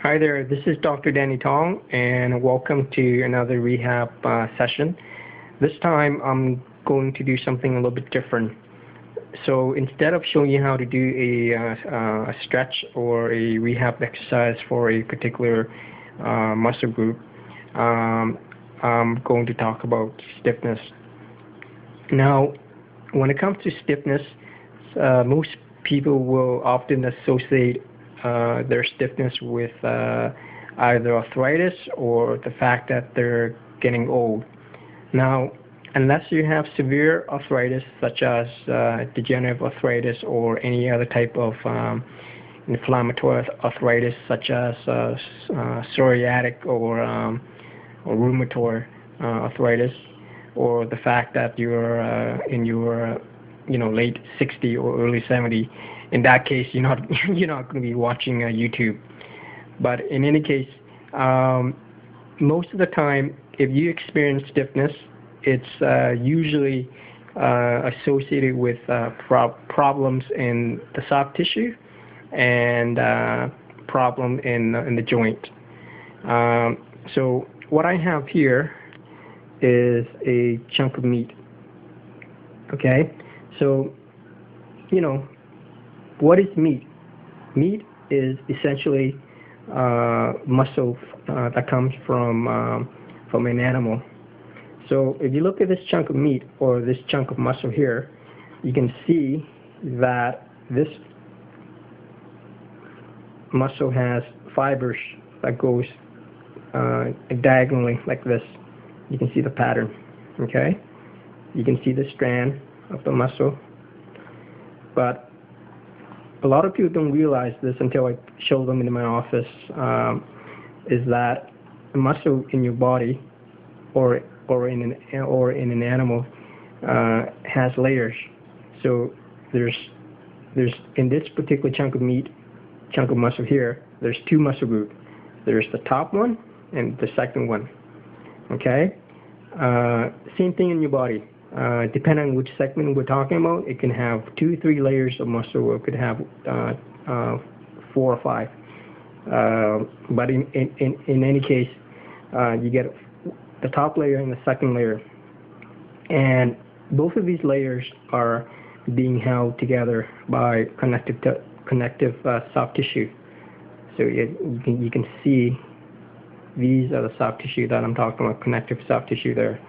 Hi there, this is Dr. Danny Tong, and welcome to another rehab session. This time I'm going to do something a little bit different. So instead of showing you how to do a stretch or a rehab exercise for a particular muscle group, I'm going to talk about stiffness. Now, when it comes to stiffness, most people will often associate their stiffness with either arthritis or the fact that they're getting old. Now, unless you have severe arthritis, such as degenerative arthritis or any other type of inflammatory arthritis, such as psoriatic or rheumatoid arthritis, or the fact that you're in your late 60 or early 70, in that case you're not going to be watching YouTube. But in any case, most of the time, if you experience stiffness, it's usually associated with problems in the soft tissue and problem in the joint. So what I have here is a chunk of meat. Okay, so what is meat? Meat is essentially muscle that comes from an animal. So if you look at this chunk of meat or this chunk of muscle here, you can see that this muscle has fibers that goes diagonally like this. You can see the pattern. Okay, you can see the strand of the muscle, but a lot of people don't realize this until I show them in my office, is that a muscle in your body or in an animal has layers. So there's in this particular chunk of muscle here, there's two muscle groups. There's the top one and the second one. Okay, same thing in your body. Depending on which segment we're talking about, it can have 2 or 3 layers of muscle, or it could have 4 or 5. But in any case, you get the top layer and the second layer, and both of these layers are being held together by connective soft tissue. So you can see these are the soft tissue that I'm talking about, connective soft tissue there.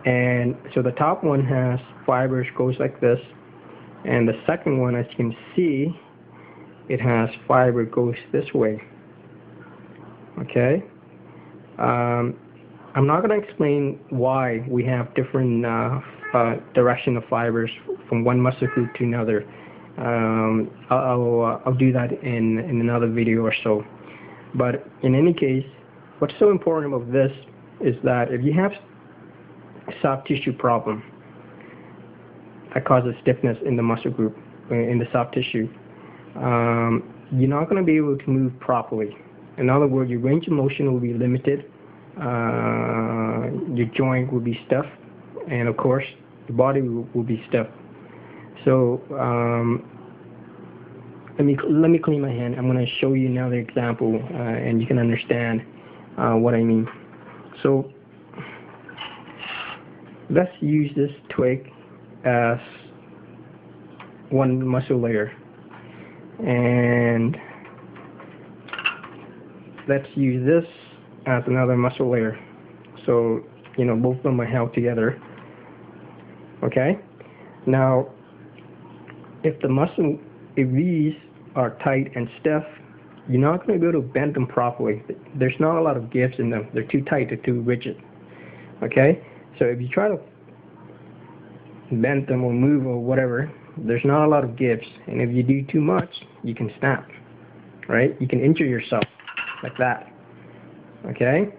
And so the top one has fibers, goes like this, and the second one, as you can see, it has fiber goes this way. Okay, I'm not going to explain why we have different direction of fibers from one muscle group to another. I'll do that in another video or so. But in any case, what's so important about this is that if you have soft tissue problem that causes stiffness in the muscle group, in the soft tissue, you're not going to be able to move properly. In other words, your range of motion will be limited, your joint will be stiff, and of course the body will be stiff. So let me clean my hand. I'm going to show you another example, and you can understand what I mean. So let's use this twig as one muscle layer, and let's use this as another muscle layer. So both of them are held together. Okay, now if these are tight and stiff, you're not going to be able to bend them properly. There's not a lot of gives in them. They're too tight, they're too rigid. Okay, so if you try to bend them or move or whatever, there's not a lot of gives, and if you do too much, you can snap, right? You can injure yourself like that. Okay,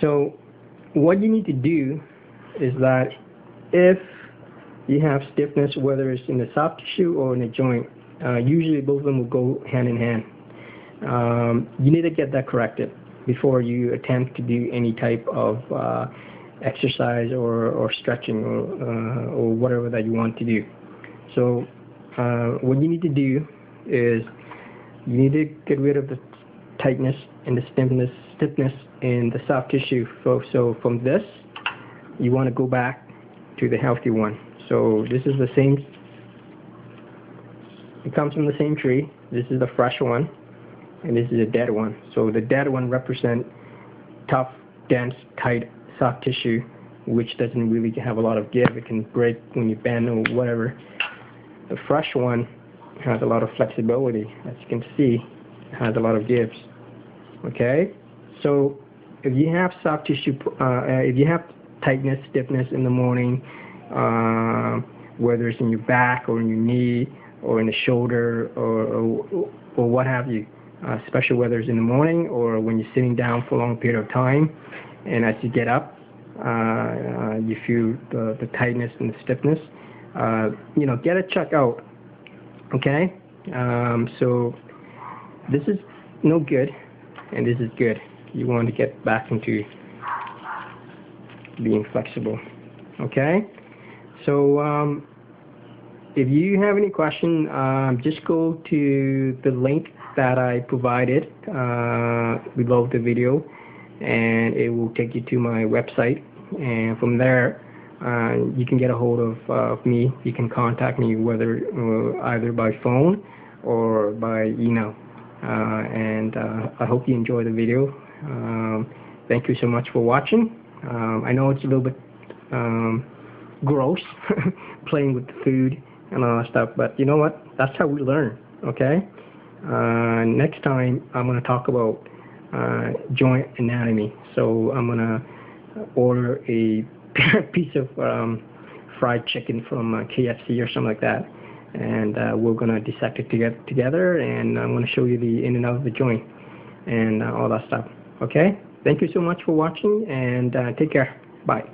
so what you need to do is that if you have stiffness, whether it's in the soft tissue or in the joint, usually both of them will go hand in hand. You need to get that corrected before you attempt to do any type of exercise or stretching or whatever that you want to do. So what you need to do is you need to get rid of the tightness and the stiffness in the soft tissue. So from this, you want to go back to the healthy one. So this is the same, it comes from the same tree. This is the fresh one, and this is a dead one. So the dead one represents tough, dense, tight, soft tissue, which doesn't really have a lot of give. It can break when you bend or whatever. The fresh one has a lot of flexibility. As you can see, it has a lot of gives. Okay? So if you have soft tissue, if you have tightness, stiffness in the morning, whether it's in your back or in your knee or in the shoulder or what have you, especially whether it's in the morning or when you're sitting down for a long period of time, and as you get up, you feel the tightness and the stiffness, get it checked out. Okay? So this is no good, and this is good. You want to get back into being flexible. Okay? So if you have any question, just go to the link that I provided below the video, and it will take you to my website, and from there you can get a hold of me. You can contact me whether either by phone or by email, and I hope you enjoy the video. Thank you so much for watching. I know it's a little bit gross playing with the food and all that stuff, but you know what, that's how we learn. Okay, next time I'm going to talk about joint anatomy. So I'm going to order a piece of fried chicken from KFC or something like that, and we're going to dissect it together, and I'm going to show you the in and out of the joint and all that stuff. Okay, thank you so much for watching, and take care. Bye.